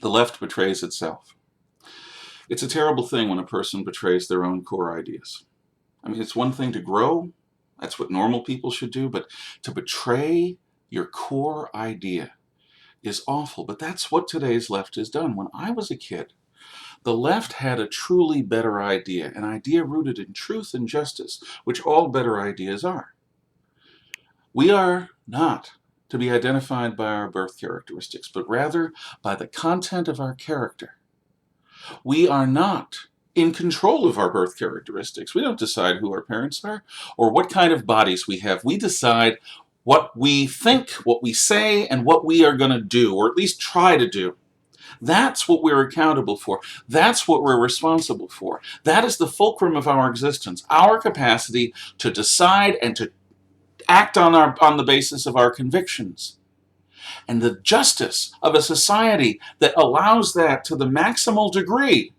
The left betrays itself. It's a terrible thing when a person betrays their own core ideas. I mean, it's one thing to grow, that's what normal people should do, but to betray your core idea is awful. But that's what today's left has done. When I was a kid, the left had a truly better idea, an idea rooted in truth and justice, which all better ideas are. We are not to be identified by our birth characteristics, but rather by the content of our character. We are not in control of our birth characteristics. We don't decide who our parents are or what kind of bodies we have. We decide what we think, what we say, and what we are going to do, or at least try to do. That's what we're accountable for. That's what we're responsible for. That is the fulcrum of our existence, our capacity to decide and to act on the basis of our convictions. And the justice of a society that allows that to the maximal degree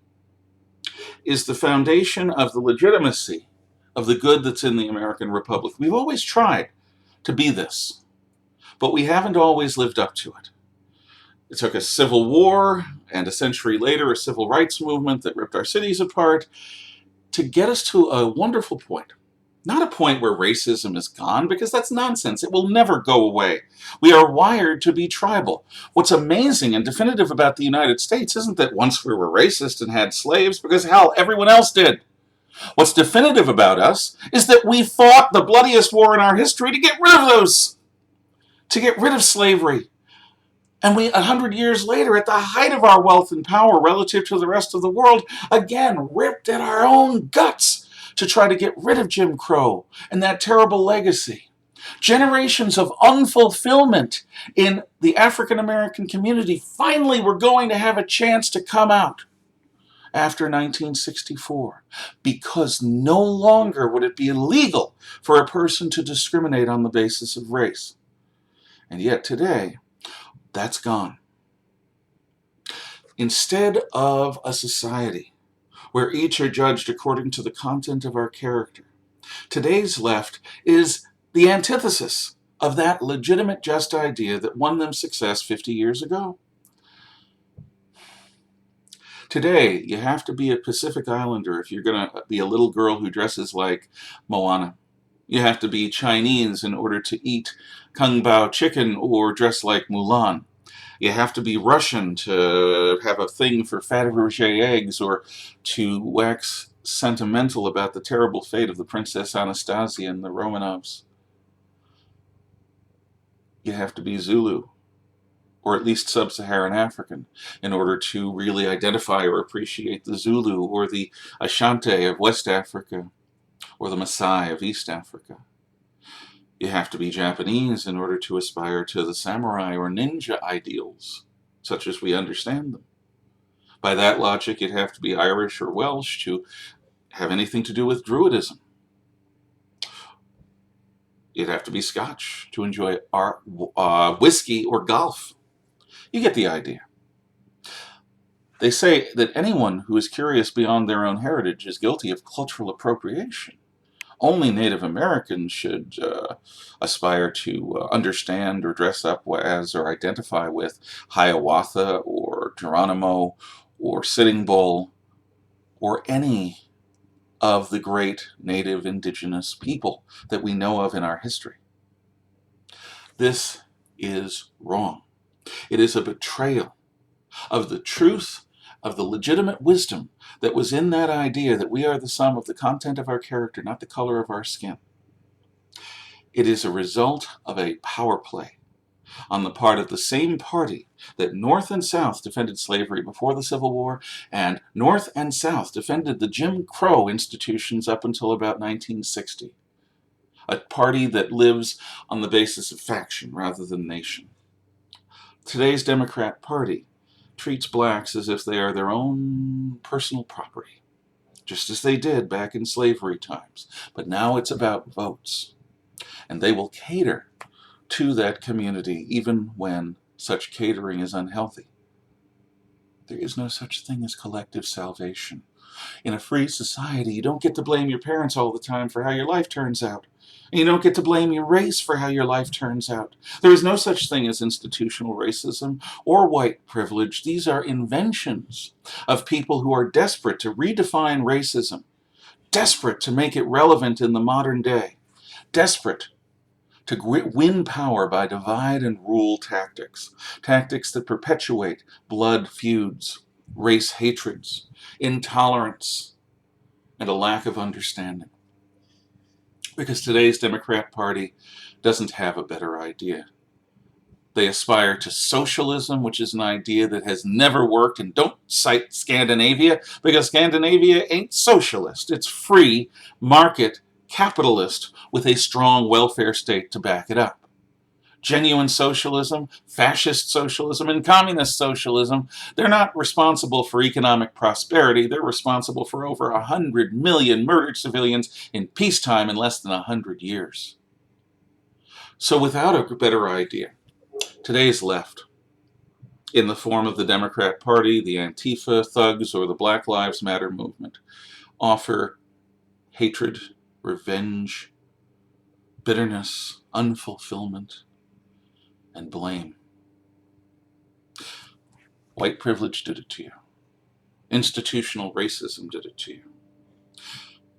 is the foundation of the legitimacy of the good that's in the American Republic. We've always tried to be this, but we haven't always lived up to it. It took a civil war, and a century later a civil rights movement that ripped our cities apart to get us to a wonderful point. Not a point where racism is gone, because that's nonsense. It will never go away. We are wired to be tribal. What's amazing and definitive about the United States isn't that once we were racist and had slaves, because hell, everyone else did. What's definitive about us is that we fought the bloodiest war in our history to get rid of those, to get rid of slavery. And we, 100 years later, at the height of our wealth and power relative to the rest of the world, again ripped at our own guts to try to get rid of Jim Crow and that terrible legacy. Generations of unfulfillment in the African American community finally were going to have a chance to come out after 1964, because no longer would it be illegal for a person to discriminate on the basis of race. And yet today, that's gone. Instead of a society where each are judged according to the content of our character, today's left is the antithesis of that legitimate, just idea that won them success 50 years ago. Today, you have to be a Pacific Islander if you're going to be a little girl who dresses like Moana. You have to be Chinese in order to eat Kung Pao chicken or dress like Mulan. You have to be Russian to have a thing for Fabergé eggs or to wax sentimental about the terrible fate of the Princess Anastasia and the Romanovs. You have to be Zulu, or at least Sub-Saharan African, in order to really identify or appreciate the Zulu or the Ashanti of West Africa or the Maasai of East Africa. You have to be Japanese in order to aspire to the samurai or ninja ideals, such as we understand them. By that logic, you'd have to be Irish or Welsh to have anything to do with Druidism. You'd have to be Scotch to enjoy whiskey or golf. You get the idea. They say that anyone who is curious beyond their own heritage is guilty of cultural appropriation. Only Native Americans should aspire to understand or dress up as or identify with Hiawatha or Geronimo or Sitting Bull or any of the great native indigenous people that we know of in our history. This is wrong. It is a betrayal of the truth, of the legitimate wisdom that was in that idea that we are the sum of the content of our character, not the color of our skin. It is a result of a power play on the part of the same party that North and South defended slavery before the Civil War, and North and South defended the Jim Crow institutions up until about 1960. A party that lives on the basis of faction rather than nation. Today's Democrat Party treats blacks as if they are their own personal property, just as they did back in slavery times. But now it's about votes. And they will cater to that community even when such catering is unhealthy. There is no such thing as collective salvation In a free society, you don't get to blame your parents all the time for how your life turns out. And you don't get to blame your race for how your life turns out. There is no such thing as institutional racism or white privilege. These are inventions of people who are desperate to redefine racism, desperate to make it relevant in the modern day, desperate to win power by divide and rule tactics, tactics that perpetuate blood feuds, race hatreds, intolerance, and a lack of understanding. Because today's Democrat Party doesn't have a better idea. They aspire to socialism, which is an idea that has never worked, and don't cite Scandinavia, because Scandinavia ain't socialist. It's free, market, capitalist, with a strong welfare state to back it up. Genuine socialism, fascist socialism, and communist socialism, they're not responsible for economic prosperity. They're responsible for over 100 million murdered civilians in peacetime in less than 100 years. So without a better idea, today's left, in the form of the Democrat Party, the Antifa thugs, or the Black Lives Matter movement, offer hatred, revenge, bitterness, unfulfillment, and blame. White privilege did it to you. Institutional racism did it to you.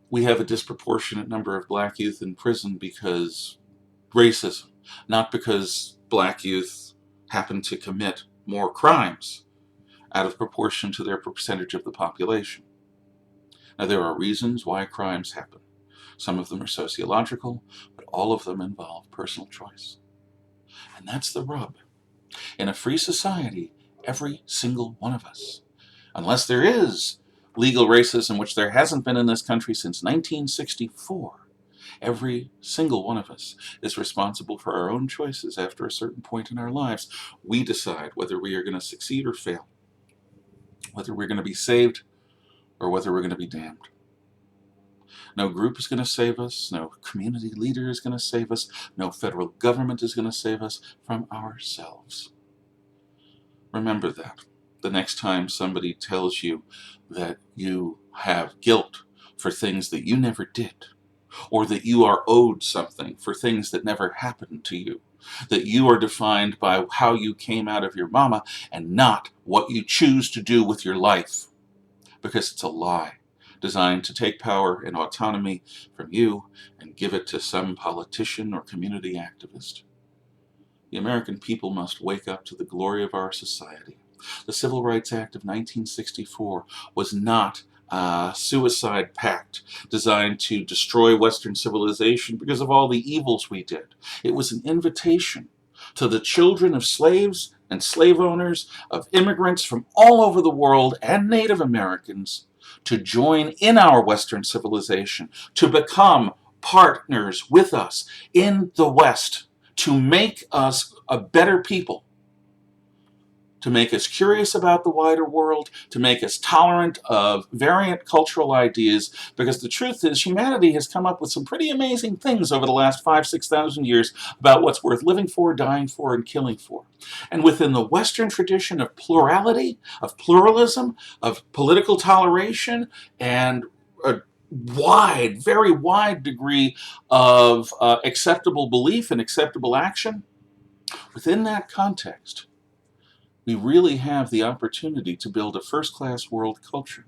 We have a disproportionate number of black youth in prison because racism, not because black youth happen to commit more crimes out of proportion to their percentage of the population. Now, there are reasons why crimes happen. Some of them are sociological, but all of them involve personal choice. And that's the rub. In a free society, every single one of us, unless there is legal racism, which there hasn't been in this country since 1964, every single one of us is responsible for our own choices after a certain point in our lives. We decide whether we are going to succeed or fail, whether we're going to be saved or whether we're going to be damned. No group is going to save us. No community leader is going to save us. No federal government is going to save us from ourselves. Remember that the next time somebody tells you that you have guilt for things that you never did, or that you are owed something for things that never happened to you, that you are defined by how you came out of your mama and not what you choose to do with your life, because it's a lie designed to take power and autonomy from you and give it to some politician or community activist. The American people must wake up to the glory of our society. The Civil Rights Act of 1964 was not a suicide pact designed to destroy Western civilization because of all the evils we did. It was an invitation to the children of slaves and slave owners, of immigrants from all over the world and Native Americans, to join in our Western civilization, to become partners with us in the West, to make us a better people, to make us curious about the wider world, to make us tolerant of variant cultural ideas, because the truth is humanity has come up with some pretty amazing things over the last 5,000-6,000 years about what's worth living for, dying for, and killing for. And within the Western tradition of plurality, of pluralism, of political toleration, and a wide, very wide degree of acceptable belief and acceptable action, within that context, we really have the opportunity to build a first-class world culture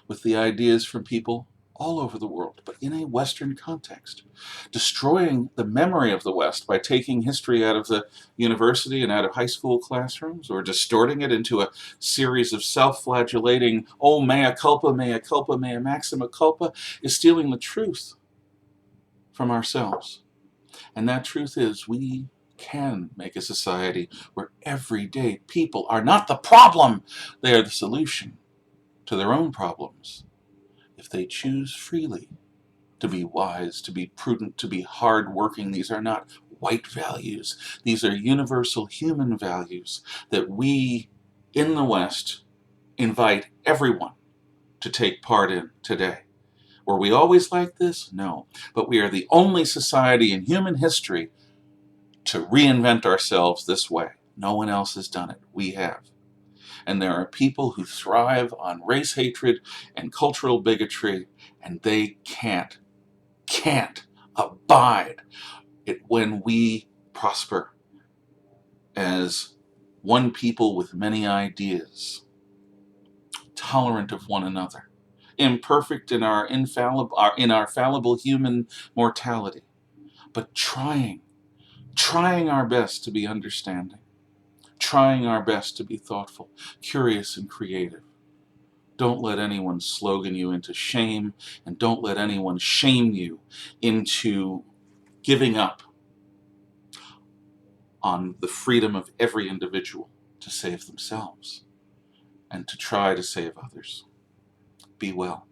with the ideas from people all over the world, but in a Western context. Destroying the memory of the West by taking history out of the university and out of high school classrooms, or distorting it into a series of self-flagellating, oh, mea culpa, mea maxima culpa, is stealing the truth from ourselves. And that truth is we can make a society where everyday people are not the problem, they are the solution to their own problems. If they choose freely to be wise, to be prudent, to be hardworking, these are not white values. These are universal human values that we in the West invite everyone to take part in today. Were we always like this? No. But we are the only society in human history to reinvent ourselves this way. No one else has done it. We have. And there are people who thrive on race hatred and cultural bigotry, and they can't abide it when we prosper as one people with many ideas, tolerant of one another, imperfect in our fallible human mortality, but trying our best to be understanding, trying our best to be thoughtful, curious, and creative. Don't let anyone slogan you into shame, and don't let anyone shame you into giving up on the freedom of every individual to save themselves and to try to save others. Be well.